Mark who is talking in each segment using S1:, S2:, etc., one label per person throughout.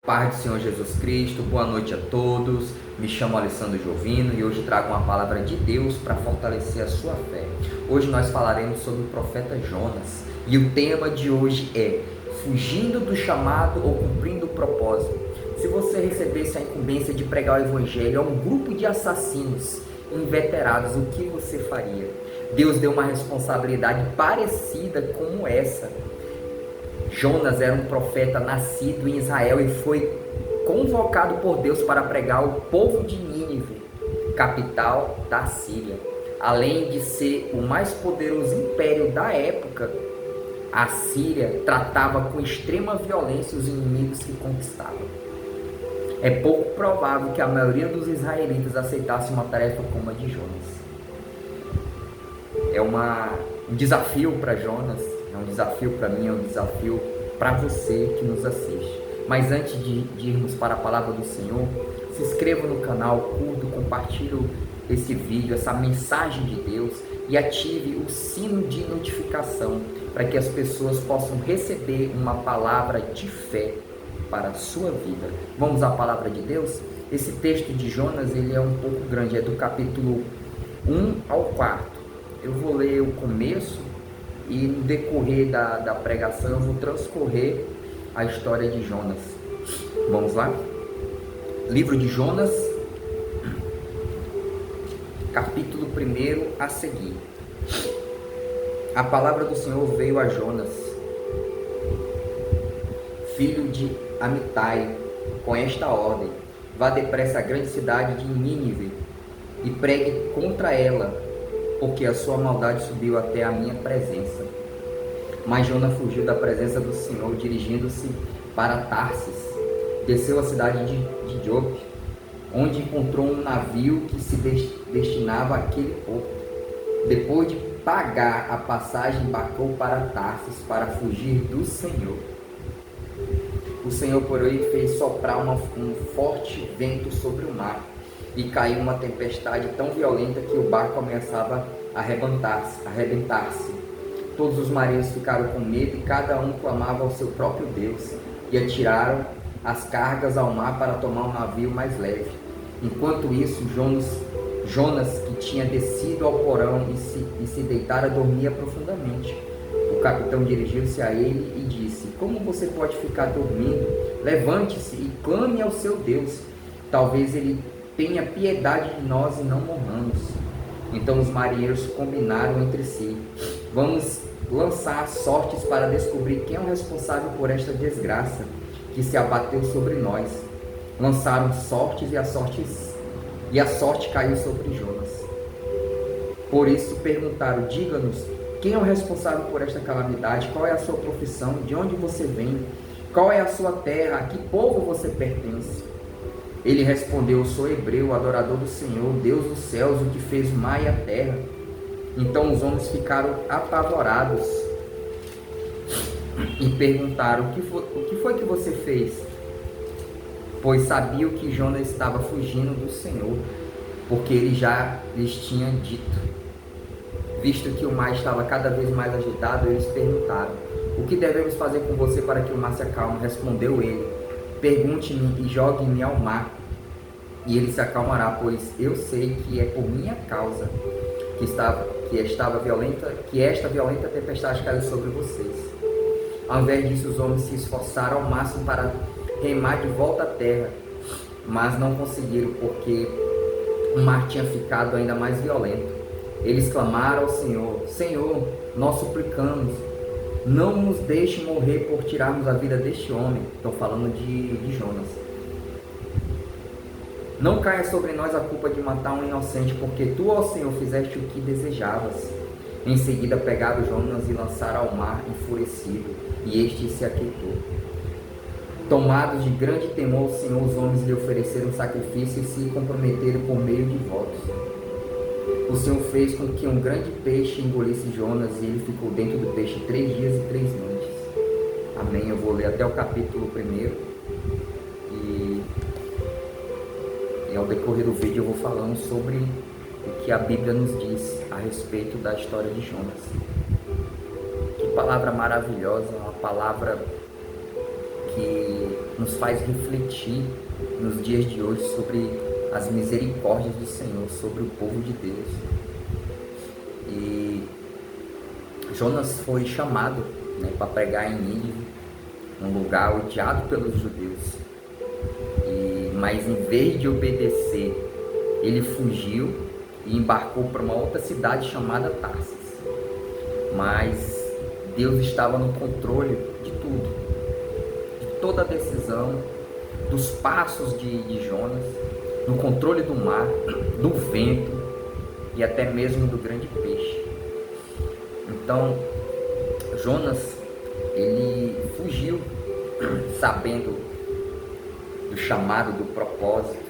S1: Paz do Senhor Jesus Cristo, boa noite a todos. Me chamo Alessandro Jovino e hoje trago uma palavra de Deus para fortalecer a sua fé. Hoje nós falaremos sobre o profeta Jonas e o tema de hoje é fugindo do chamado ou cumprindo o propósito. Se você recebesse a incumbência de pregar o evangelho a um grupo de assassinos inveterados, o que você faria? Deus deu uma responsabilidade parecida como essa. Jonas era um profeta nascido em Israel e foi convocado por Deus para pregar ao povo de Nínive, capital da Síria. Além de ser o mais poderoso império da época, a Síria tratava com extrema violência os inimigos que conquistava. É pouco provável que a maioria dos israelitas aceitasse uma tarefa como a de Jonas. É um desafio para Jonas, é um desafio para mim, é um desafio para você que nos assiste. Mas antes de irmos para a palavra do Senhor, se inscreva no canal, curta, compartilhe esse vídeo, essa mensagem de Deus e ative o sino de notificação para que as pessoas possam receber uma palavra de fé para a sua vida. Vamos à palavra de Deus? Esse texto de Jonas, ele é um pouco grande, é do capítulo 1 ao 4. Eu vou ler o começo e no decorrer da pregação eu vou transcorrer a história de Jonas. Vamos lá? Livro de Jonas, capítulo 1 a seguir. A palavra do Senhor veio a Jonas, filho de Amitai, com esta ordem: vá depressa à grande cidade de Nínive e pregue contra ela, porque a sua maldade subiu até a minha presença. Mas Jonas fugiu da presença do Senhor, dirigindo-se para Tarsis. Desceu à cidade de Jope, onde encontrou um navio que se destinava àquele porto. Depois de pagar a passagem, embarcou para Tarsis para fugir do Senhor. O Senhor, porém, fez soprar um forte vento sobre o mar, e caiu uma tempestade tão violenta que o barco ameaçava arrebentar-se. Todos os marinheiros ficaram com medo e cada um clamava ao seu próprio Deus, e atiraram as cargas ao mar para tomar um navio mais leve. Enquanto isso, Jonas, que tinha descido ao porão e se deitara, dormia profundamente. O capitão dirigiu-se a ele e disse: como você pode ficar dormindo? Levante-se e clame ao seu Deus. Talvez ele tenha piedade de nós e não morramos. Então os marinheiros combinaram entre si: vamos lançar sortes para descobrir quem é o responsável por esta desgraça que se abateu sobre nós. Lançaram sortes e a sorte caiu sobre Jonas. Por isso perguntaram: diga-nos, quem é o responsável por esta calamidade? Qual é a sua profissão? De onde você vem? Qual é a sua terra? A que povo você pertence? Ele respondeu: sou hebreu, adorador do Senhor, Deus dos céus, o que fez o mar e a terra. Então os homens ficaram apavorados e perguntaram: o que foi que você fez? Pois sabiam que Jonas estava fugindo do Senhor, porque ele já lhes tinha dito. Visto que o mar estava cada vez mais agitado, eles perguntaram: o que devemos fazer com você para que o mar se acalme? Respondeu ele: pergunte-me e jogue-me ao mar, e ele se acalmará, pois eu sei que é por minha causa que esta violenta tempestade caiu sobre vocês. Ao invés disso, os homens se esforçaram ao máximo para remar de volta à terra, mas não conseguiram, porque o mar tinha ficado ainda mais violento. Eles clamaram ao Senhor: Senhor, nós suplicamos, não nos deixe morrer por tirarmos a vida deste homem. Estou falando de Jonas. Não caia sobre nós a culpa de matar um inocente, porque tu, ó Senhor, fizeste o que desejavas. Em seguida pegaram Jonas e lançaram ao mar enfurecido, e este se aquietou. Tomados de grande temor, o Senhor, os homens lhe ofereceram sacrifício e se comprometeram por meio de votos. O Senhor fez com que um grande peixe engolisse Jonas, e ele ficou dentro do peixe 3 dias e 3 noites. Amém. Eu vou ler até o capítulo 1 e ao decorrer do vídeo eu vou falando sobre o que a Bíblia nos diz a respeito da história de Jonas. Que palavra maravilhosa, uma palavra que nos faz refletir nos dias de hoje sobre as misericórdias do Senhor, sobre o povo de Deus. E Jonas foi chamado, né, para pregar em Nínive, um lugar odiado pelos judeus. Mas em vez de obedecer, ele fugiu e embarcou para uma outra cidade chamada Tarsis. Mas Deus estava no controle de tudo, de toda a decisão, dos passos de Jonas, no controle do mar, do vento e até mesmo do grande peixe. Então, Jonas, ele fugiu sabendo do chamado, do propósito,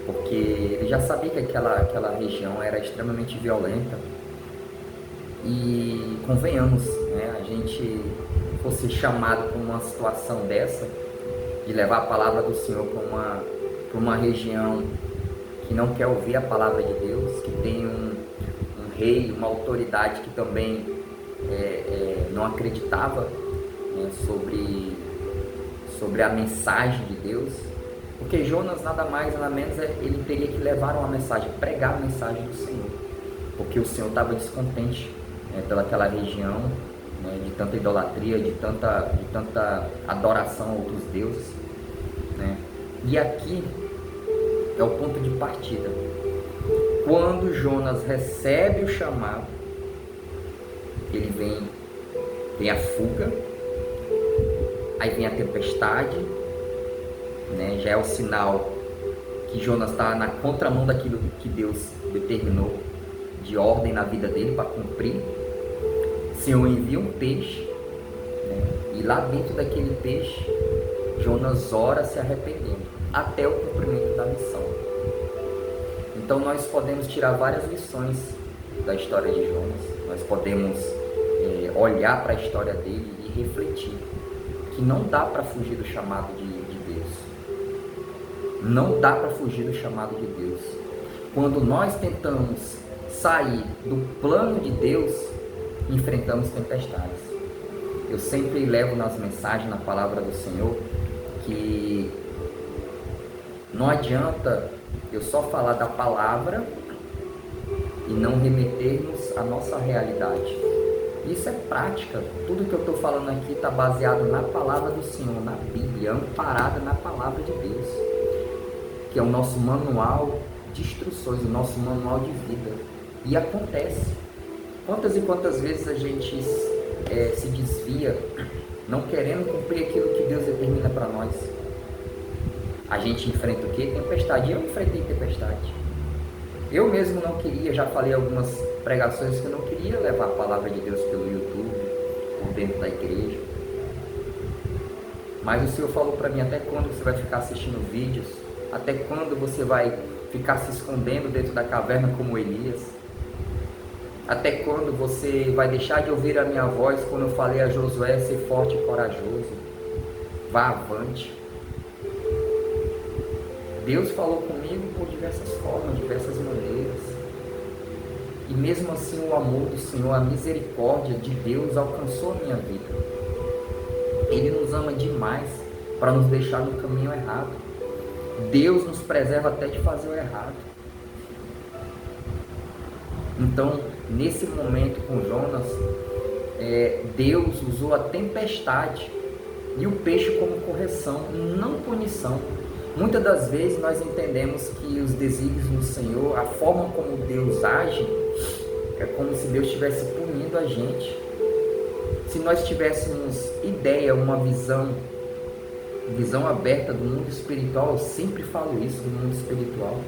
S1: porque ele já sabia que aquela região era extremamente violenta. E convenhamos, né, a gente fosse chamado para uma situação dessa, de levar a palavra do Senhor para uma região que não quer ouvir a palavra de Deus, que tem um rei, uma autoridade que também não acreditava, né, sobre a mensagem de Deus, porque Jonas nada mais nada menos ele teria que levar uma mensagem, pregar a mensagem do Senhor, porque o Senhor estava descontente, né, pelaquela região, né, de tanta idolatria, de tanta adoração a outros deuses, né? E aqui é o ponto de partida. Quando Jonas recebe o chamado, ele vem a fuga, aí vem a tempestade, né? Já é o sinal que Jonas está na contramão daquilo que Deus determinou de ordem na vida dele para cumprir. O Senhor envia um peixe, né? E lá dentro daquele peixe, Jonas ora se arrependendo, até o cumprimento da missão. Então nós podemos tirar várias lições da história de Jonas, nós podemos olhar para a história dele e refletir que não dá para fugir do chamado de Deus. Não dá para fugir do chamado de Deus. Quando nós tentamos sair do plano de Deus, enfrentamos tempestades. Eu sempre levo nas mensagens, na palavra do Senhor, que não adianta eu só falar da palavra e não remetermos à nossa realidade. Isso é prática. Tudo que eu estou falando aqui está baseado na palavra do Senhor, na Bíblia, amparada na palavra de Deus, que é o nosso manual de instruções, o nosso manual de vida. E acontece. Quantas e quantas vezes a gente se desvia, não querendo cumprir aquilo que Deus determina para nós. A gente enfrenta o quê? Tempestade. Eu enfrentei tempestade. Eu mesmo não queria, já falei algumas pregações que eu não queria levar a palavra de Deus pelo YouTube, por dentro da igreja. Mas o Senhor falou para mim: até quando você vai ficar assistindo vídeos? Até quando você vai ficar se escondendo dentro da caverna como Elias? Até quando você vai deixar de ouvir a minha voz quando eu falei a Josué ser forte e corajoso? Vá avante. Deus falou comigo por diversas formas, diversas maneiras. E mesmo assim o amor do Senhor, a misericórdia de Deus alcançou a minha vida. Ele nos ama demais para nos deixar no caminho errado. Deus nos preserva até de fazer o errado. Então, nesse momento com Jonas, Deus usou a tempestade e o peixe como correção, não punição. Muitas das vezes nós entendemos que os desígnios do Senhor, a forma como Deus age, é como se Deus estivesse punindo a gente. Se nós tivéssemos ideia, uma visão aberta do mundo espiritual, eu sempre falo isso, do mundo espiritual.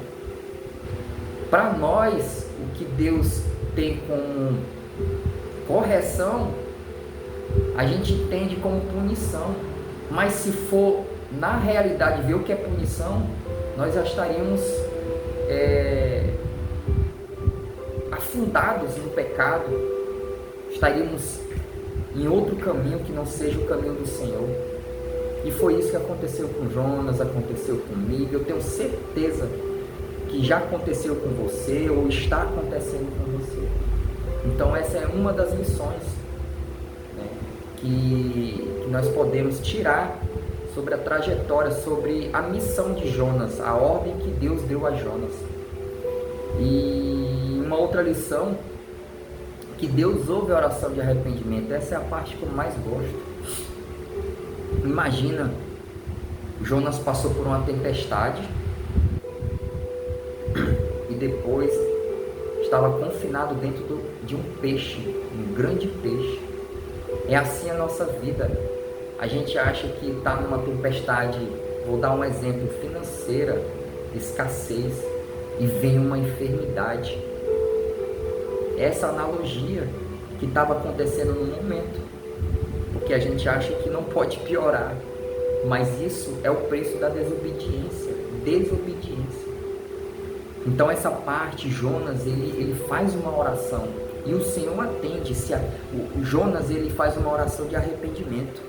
S1: Para nós, o que Deus tem como correção, a gente entende como punição. Mas se for na realidade ver o que é punição, nós já estaríamos afundados no pecado, estaríamos em outro caminho que não seja o caminho do Senhor. E foi isso que aconteceu com Jonas, aconteceu comigo. Eu tenho certeza que já aconteceu com você ou está acontecendo com você. Então essa é uma das lições, né, que nós podemos tirar sobre a trajetória, sobre a missão de Jonas, a ordem que Deus deu a Jonas. E uma outra lição, que Deus ouve a oração de arrependimento. Essa é a parte que eu mais gosto. Imagina, Jonas passou por uma tempestade e depois estava confinado dentro de um peixe, um grande peixe. É assim a nossa vida. A gente acha que está numa tempestade, vou dar um exemplo, financeira, escassez, e vem uma enfermidade. Essa analogia que estava acontecendo no momento, porque a gente acha que não pode piorar, mas isso é o preço da desobediência. Então essa parte, Jonas, ele faz uma oração e o Senhor atende. O Jonas, ele faz uma oração de arrependimento,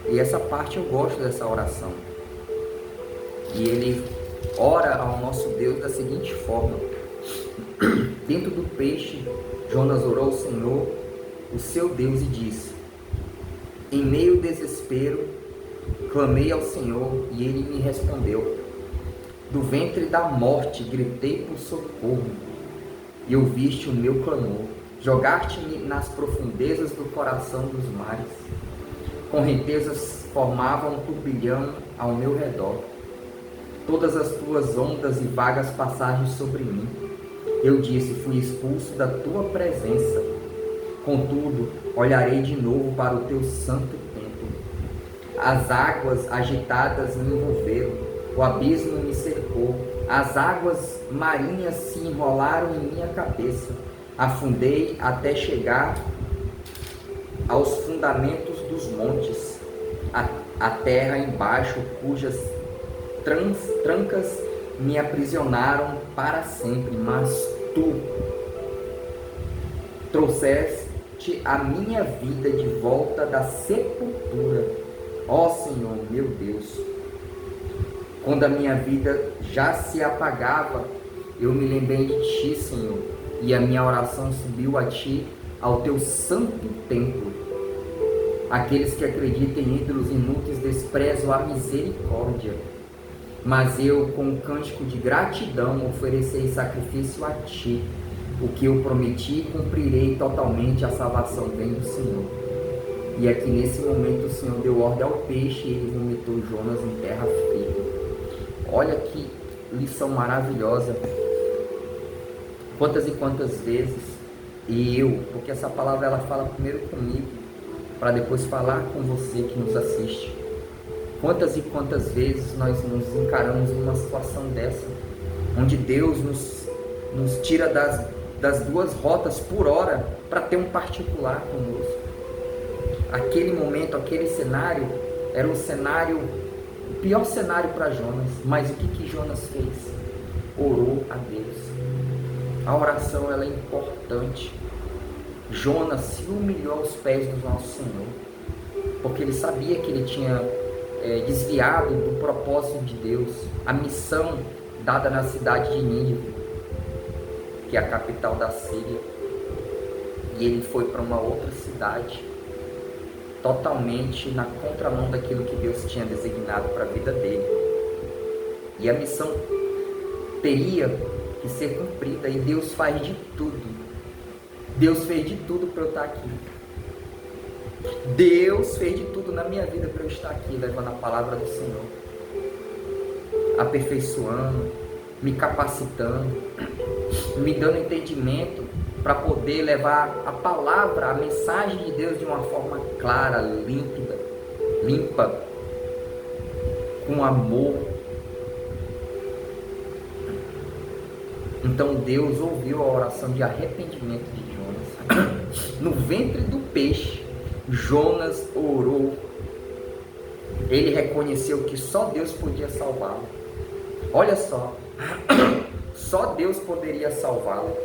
S1: e essa parte eu gosto dessa oração. E ele ora ao nosso Deus da seguinte forma: dentro do peixe, Jonas orou ao Senhor, o seu Deus, e disse: em meio ao desespero, clamei ao Senhor e ele me respondeu. Do ventre da morte gritei por socorro, e ouviste o meu clamor. Jogaste-me nas profundezas do coração dos mares. Correntezas formavam um turbilhão ao meu redor. Todas as tuas ondas e vagas passagens sobre mim. Eu disse: fui expulso da tua presença. Contudo, olharei de novo para o teu santo templo. As águas agitadas me envolveram. O abismo me cercou, as águas marinhas se enrolaram em minha cabeça. Afundei até chegar aos fundamentos dos montes, a terra embaixo, cujas trancas me aprisionaram para sempre. Mas tu trouxeste a minha vida de volta da sepultura, ó Senhor meu Deus. Quando a minha vida já se apagava, eu me lembrei de ti, Senhor, e a minha oração subiu a ti, ao teu santo templo. Aqueles que acreditam em ídolos inúteis desprezam a misericórdia, mas eu, com um cântico de gratidão, oferecerei sacrifício a ti. O que eu prometi, cumprirei totalmente. A salvação vem do Senhor. E aqui nesse momento o Senhor deu ordem ao peixe e ele vomitou Jonas em terra firme. Olha que lição maravilhosa. Quantas e quantas vezes, porque essa palavra ela fala primeiro comigo, para depois falar com você que nos assiste. Quantas e quantas vezes nós nos encaramos numa situação dessa, onde Deus nos tira das duas rotas por hora para ter um particular conosco. Aquele momento, aquele cenário, era um cenário, o pior cenário para Jonas. Mas o que Jonas fez? Orou a Deus. A oração ela é importante. Jonas se humilhou aos pés do nosso Senhor, porque ele sabia que ele tinha desviado do propósito de Deus, a missão dada na cidade de Nínive, que é a capital da Síria, e ele foi para uma outra cidade, totalmente na contramão daquilo que Deus tinha designado para a vida dele. E a missão teria que ser cumprida, e Deus faz de tudo. Deus fez de tudo para eu estar aqui. Deus fez de tudo na minha vida para eu estar aqui, levando a palavra do Senhor, aperfeiçoando, me capacitando, me dando entendimento para poder levar a palavra, a mensagem de Deus de uma forma clara, límpida, limpa, com amor. Então Deus ouviu a oração de arrependimento de Jonas. No ventre do peixe, Jonas orou. Ele reconheceu que só Deus podia salvá-lo. Olha só, só Deus poderia salvá-lo.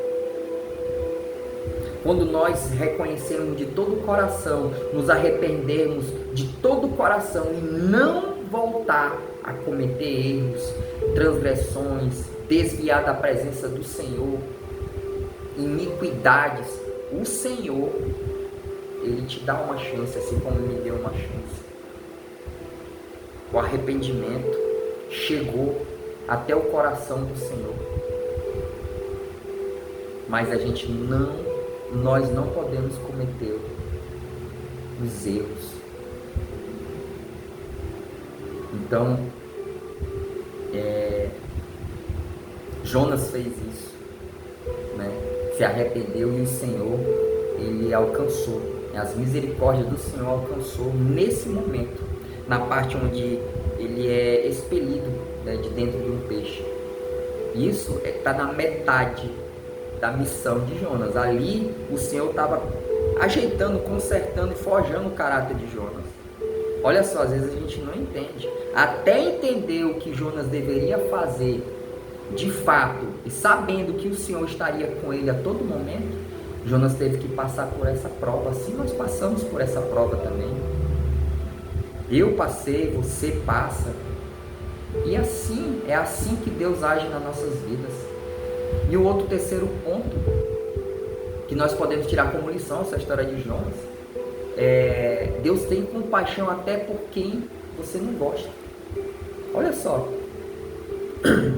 S1: Quando nós reconhecermos de todo o coração, nos arrependermos de todo o coração e não voltar a cometer erros, transgressões, desviar da presença do Senhor, iniquidades, o Senhor, Ele te dá uma chance, assim como me deu uma chance. o arrependimento chegou até o coração do Senhor. Mas nós não podemos cometer os erros. Então, Jonas fez isso, né? Se arrependeu e o Senhor, ele alcançou. As misericórdias do Senhor alcançou nesse momento, na parte onde ele é expelido, né, de dentro de um peixe. Isso está na metade da missão de Jonas. Ali o Senhor estava ajeitando, consertando e forjando o caráter de Jonas. Olha só, às vezes a gente não entende. Até entender o que Jonas deveria fazer de fato, e sabendo que o Senhor estaria com ele a todo momento, Jonas teve que passar por essa prova. Assim nós passamos por essa prova também. Eu passei, você passa. E assim, é assim que Deus age nas nossas vidas. E o outro terceiro ponto que nós podemos tirar como lição essa história de Jonas, Deus tem compaixão até por quem você não gosta. Olha só,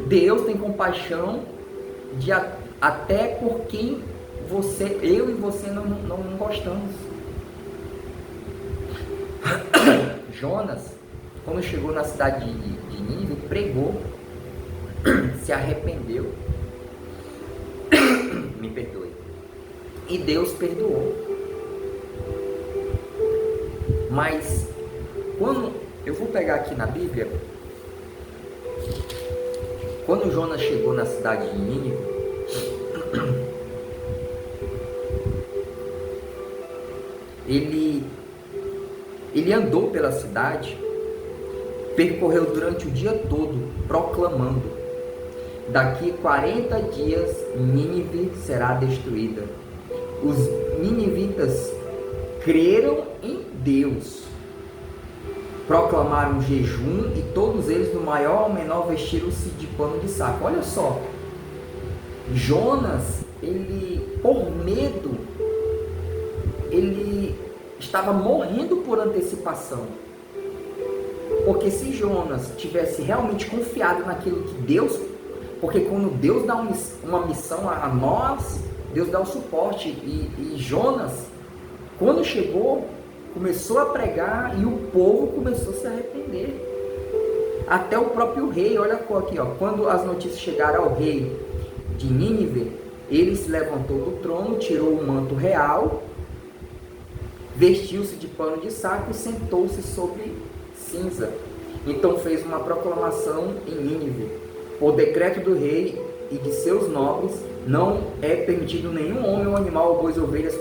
S1: Deus tem compaixão até por quem eu e você não gostamos. Jonas, quando chegou na cidade de Nínive, pregou, se arrependeu, me perdoe, e Deus perdoou. Mas quando eu vou pegar aqui na Bíblia, quando Jonas chegou na cidade de Nínive, ele andou pela cidade, percorreu durante o dia todo, proclamando: daqui 40 dias Nínive será destruída. Os ninivitas creram em Deus, proclamaram jejum e todos eles, do maior ao menor, vestiram-se de pano de saco. Olha só, Jonas, por medo, ele estava morrendo por antecipação. Porque se Jonas tivesse realmente confiado naquilo que Deus, porque quando Deus dá uma missão a nós, Deus dá o suporte, e Jonas, quando chegou, começou a pregar e o povo começou a se arrepender. Até o próprio rei, olha aqui, ó, quando as notícias chegaram ao rei de Nínive, ele se levantou do trono, tirou o manto real, vestiu-se de pano de saco e sentou-se sobre cinza. Então fez uma proclamação em Nínive: por decreto do rei e de seus nobres, não é permitido nenhum homem ou animal ou bois ou ovelhas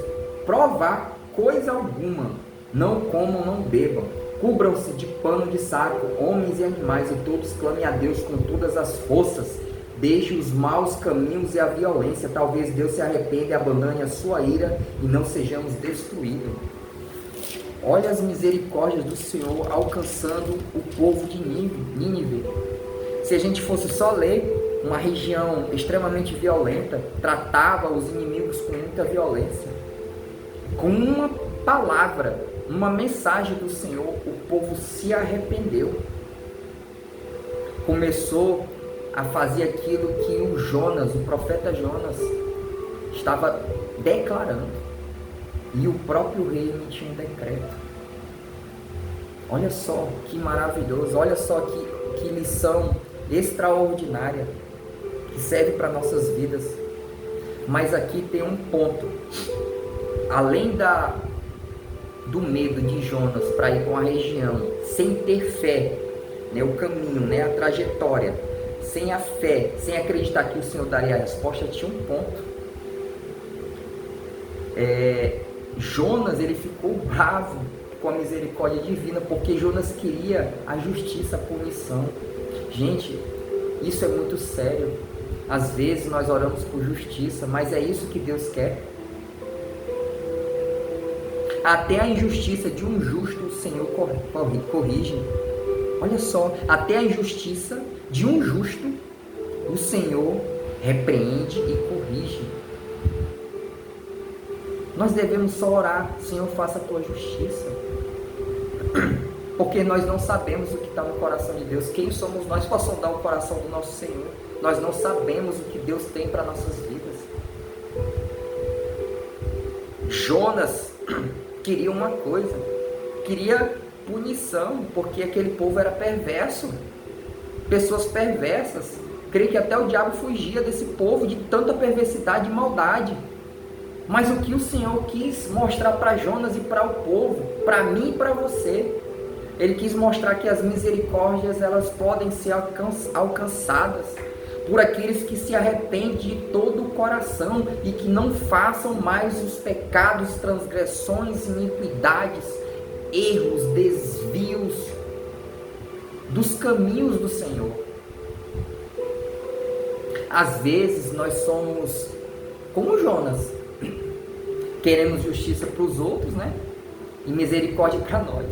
S1: provar coisa alguma. Não comam, não bebam. Cubram-se de pano de saco, homens e animais, e todos clamem a Deus com todas as forças. Deixe os maus caminhos e a violência. Talvez Deus se arrependa e abandone a sua ira e não sejamos destruídos. Olha as misericórdias do Senhor alcançando o povo de Nínive. Se a gente fosse só ler, uma região extremamente violenta, tratava os inimigos com muita violência. Com uma palavra, uma mensagem do Senhor, o povo se arrependeu. Começou a fazer aquilo que o Jonas, o profeta Jonas, estava declarando. E o próprio rei emitiu um decreto. Olha só que maravilhoso, olha só que lição extraordinária que serve para nossas vidas. Mas aqui tem um ponto. Além do medo de Jonas para ir para uma região sem ter fé, né, o caminho, né, a trajetória, sem a fé, sem acreditar que o Senhor daria a resposta, tinha um ponto. Jonas, ele ficou bravo com a misericórdia divina, porque Jonas queria a justiça, a punição. Gente, isso é muito sério. Às vezes nós oramos por justiça, mas é isso que Deus quer? Até a injustiça de um justo o Senhor corrige. Olha só, até a injustiça de um justo o Senhor repreende e corrige. Nós devemos só orar: Senhor, faça a tua justiça. Porque nós não sabemos o que está no coração de Deus. Quem somos nós para sondar o coração do nosso Senhor? Nós não sabemos o que Deus tem para nossas vidas. Jonas queria uma coisa, queria punição, porque aquele povo era perverso, pessoas perversas. Creio que até o diabo fugia desse povo de tanta perversidade e maldade. Mas o que o Senhor quis mostrar para Jonas e para o povo, para mim e para você, Ele quis mostrar que as misericórdias, elas podem ser alcançadas por aqueles que se arrependem de todo o coração e que não façam mais os pecados, transgressões, iniquidades, erros, desvios dos caminhos do Senhor. Às vezes nós somos como Jonas, queremos justiça para os outros, né? E misericórdia para nós.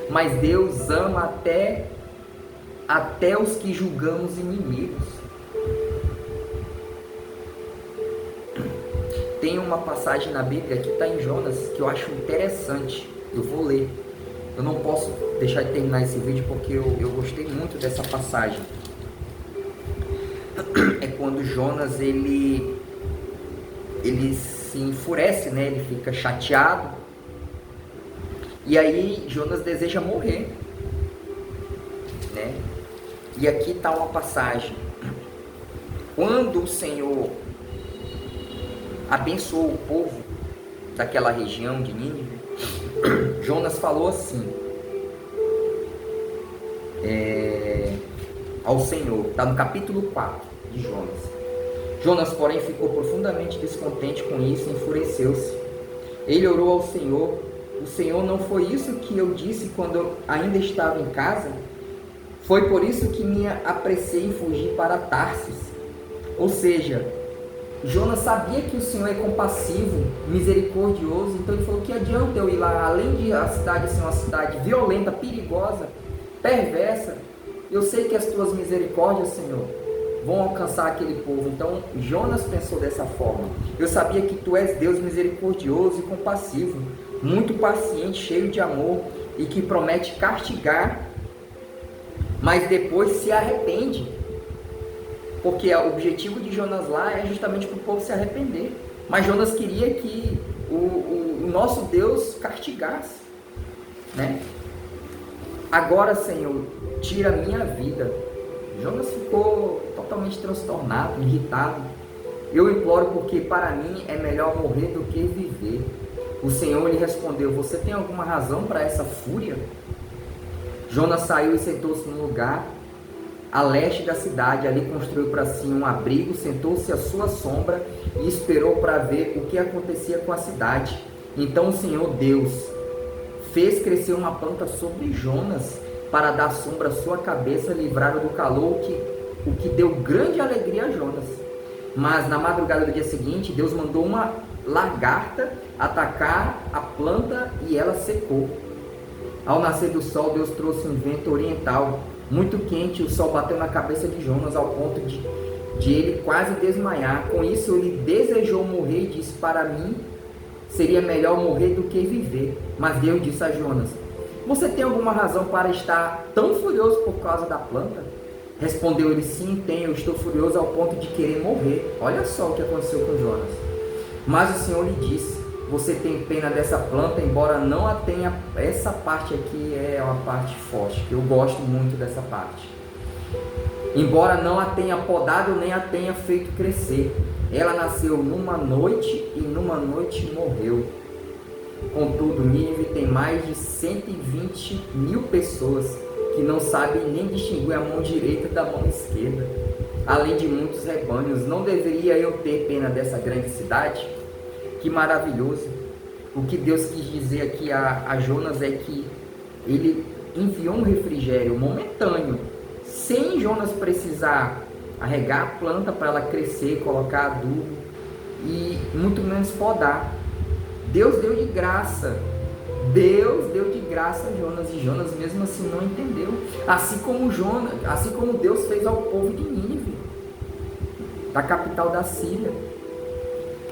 S1: Mas Deus ama até os que julgamos inimigos. Tem uma passagem na Bíblia que está em Jonas que eu acho interessante. Eu vou ler. Eu não posso deixar de terminar esse vídeo porque eu gostei muito dessa passagem. É quando Jonas ele se enfurece, né? Ele fica chateado. E aí Jonas deseja morrer, né? E aqui está uma passagem. Quando o Senhor abençoou o povo daquela região de Nínive, Jonas falou assim ao Senhor. Está no capítulo 4 de Jonas. Jonas, porém, ficou profundamente descontente com isso e enfureceu-se. Ele orou ao Senhor. O Senhor, não foi isso que eu disse quando eu ainda estava em casa? Foi por isso que me apressei em fugir para Tarsis. Ou seja, Jonas sabia que o Senhor é compassivo, misericordioso, então ele falou: que adianta eu ir lá, além de a cidade ser uma cidade violenta, perigosa, perversa, eu sei que as tuas misericórdias, Senhor, vão alcançar aquele povo. Então Jonas pensou dessa forma: eu sabia que tu és Deus misericordioso e compassivo, muito paciente, cheio de amor e que promete castigar, mas depois se arrepende. Porque o objetivo de Jonas lá é justamente para o povo se arrepender. Mas Jonas queria que o nosso Deus castigasse, né? Agora, Senhor, tira a minha vida. Jonas ficou totalmente transtornado, irritado. Eu imploro porque para mim é melhor morrer do que viver. O Senhor lhe respondeu: você tem alguma razão para essa fúria? Jonas saiu e sentou-se num lugar a leste da cidade. Ali construiu para si um abrigo, sentou-se à sua sombra e esperou para ver o que acontecia com a cidade. Então o Senhor Deus fez crescer uma planta sobre Jonas para dar sombra à sua cabeça, livrar-o do calor, o que deu grande alegria a Jonas. Mas na madrugada do dia seguinte, Deus mandou uma lagarta atacar a planta e ela secou. Ao nascer do sol, Deus trouxe um vento oriental muito quente. O sol bateu na cabeça de Jonas ao ponto de ele quase desmaiar. Com isso ele desejou morrer e disse: para mim seria melhor morrer do que viver. Mas Deus disse a Jonas: você tem alguma razão para estar tão furioso por causa da planta? Respondeu ele: sim, tenho. Eu estou furioso ao ponto de querer morrer. Olha só o que aconteceu com Jonas. Mas o Senhor lhe disse: você tem pena dessa planta, embora não a tenha. Essa parte aqui é uma parte forte, que eu gosto muito dessa parte. Embora não a tenha podado nem a tenha feito crescer, ela nasceu numa noite e numa noite morreu. Contudo, Nínive tem mais de 120 mil pessoas que não sabem nem distinguir a mão direita da mão esquerda, além de muitos rebanhos. Não deveria eu ter pena dessa grande cidade? Que maravilhoso! O que Deus quis dizer aqui a Jonas é que ele enviou um refrigério momentâneo, sem Jonas precisar arregar a planta para ela crescer, colocar adubo e muito menos podar. Deus deu de graça. Deus deu de graça a Jonas, e Jonas mesmo assim não entendeu. Assim como Deus fez ao povo de Nínive, da capital da Síria.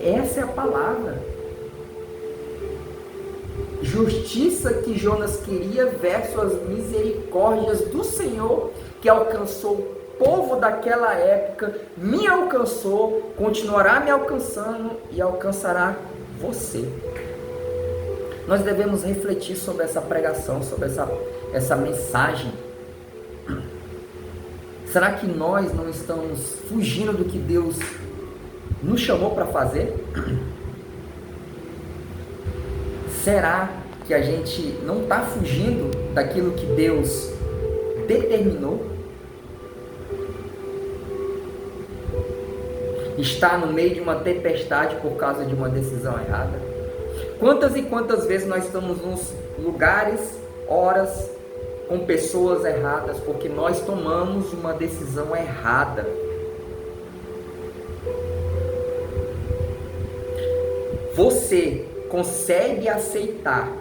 S1: Essa é a palavra. justiça que Jonas queria versus as misericórdias do Senhor que alcançou o povo daquela época, me alcançou, continuará me alcançando e alcançará você. Nós devemos refletir sobre essa pregação, sobre essa mensagem. Será que nós não estamos fugindo do que Deus nos chamou para fazer? Será que a gente não está fugindo daquilo que Deus determinou? Está no meio de uma tempestade por causa de uma decisão errada? Quantas e quantas vezes nós estamos nos lugares, horas, com pessoas erradas, porque nós tomamos uma decisão errada? Você consegue aceitar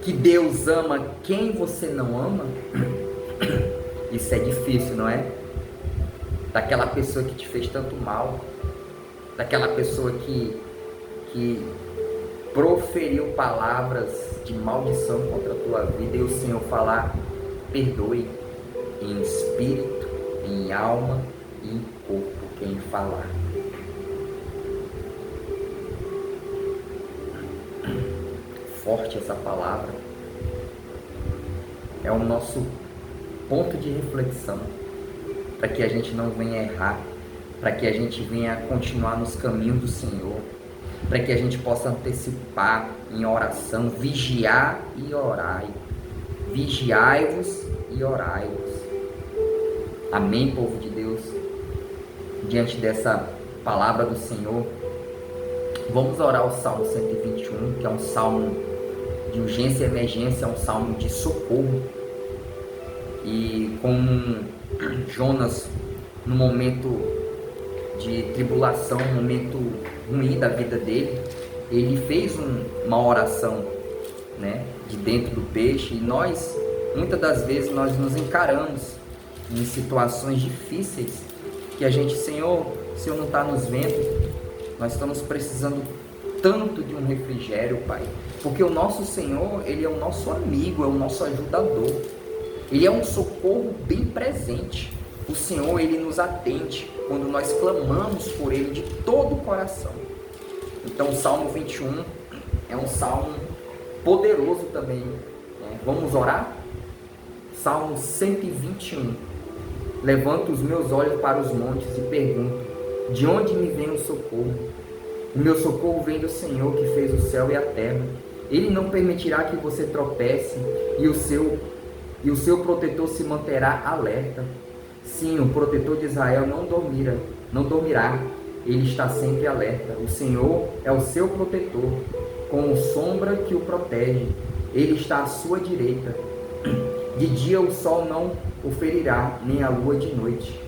S1: que Deus ama quem você não ama? Isso é difícil, não é? Daquela pessoa que te fez tanto mal, daquela pessoa que proferiu palavras de maldição contra a tua vida, e o Senhor falar: perdoe, em espírito, em alma e em corpo, quem falar. Forte essa palavra, é o nosso ponto de reflexão, para que a gente não venha errar, para que a gente venha continuar nos caminhos do Senhor, para que a gente possa antecipar em oração, vigiar e orai, vigiai-vos e orai-vos. Amém, povo de Deus? Diante dessa palavra do Senhor, vamos orar o Salmo 121, que é um salmo de urgência e emergência, é um salmo de socorro. E como Jonas, no momento de tribulação, no momento ruim da vida dele, ele fez uma oração, né, de dentro do peixe. E nós, muitas das vezes, nós nos encaramos em situações difíceis, que a gente: Senhor, o Senhor não está nos vendo, nós estamos precisando tanto de um refrigério, Pai, porque o nosso Senhor, Ele é o nosso amigo, é o nosso ajudador, Ele é um socorro bem presente. O Senhor, Ele nos atende quando nós clamamos por Ele de todo o coração. Então o Salmo 21 é um salmo poderoso também, né? Vamos orar? Salmo 121. Levanto os meus olhos para os montes e pergunto: de onde me vem o socorro? O meu socorro vem do Senhor, que fez o céu e a terra. Ele não permitirá que você tropece, e o seu protetor se manterá alerta. Sim, o protetor de Israel não dormirá. Ele está sempre alerta. O Senhor é o seu protetor, como sombra que o protege. Ele está à sua direita. De dia o sol não o ferirá, nem a lua de noite.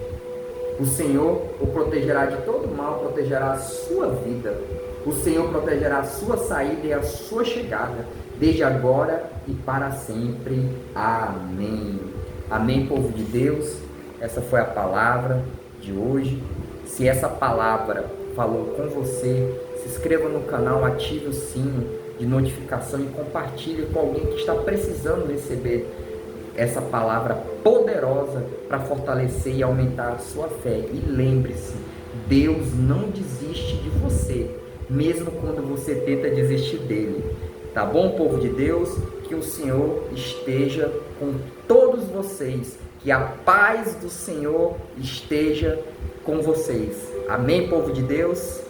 S1: O Senhor o protegerá de todo mal, protegerá a sua vida. O Senhor protegerá a sua saída e a sua chegada, desde agora e para sempre. Amém. Amém, povo de Deus. Essa foi a palavra de hoje. Se essa palavra falou com você, se inscreva no canal, ative o sino de notificação e compartilhe com alguém que está precisando receber essa palavra poderosa para fortalecer e aumentar a sua fé. E lembre-se, Deus não desiste de você, mesmo quando você tenta desistir dele. Tá bom, povo de Deus? Que o Senhor esteja com todos vocês. Que a paz do Senhor esteja com vocês. Amém, povo de Deus?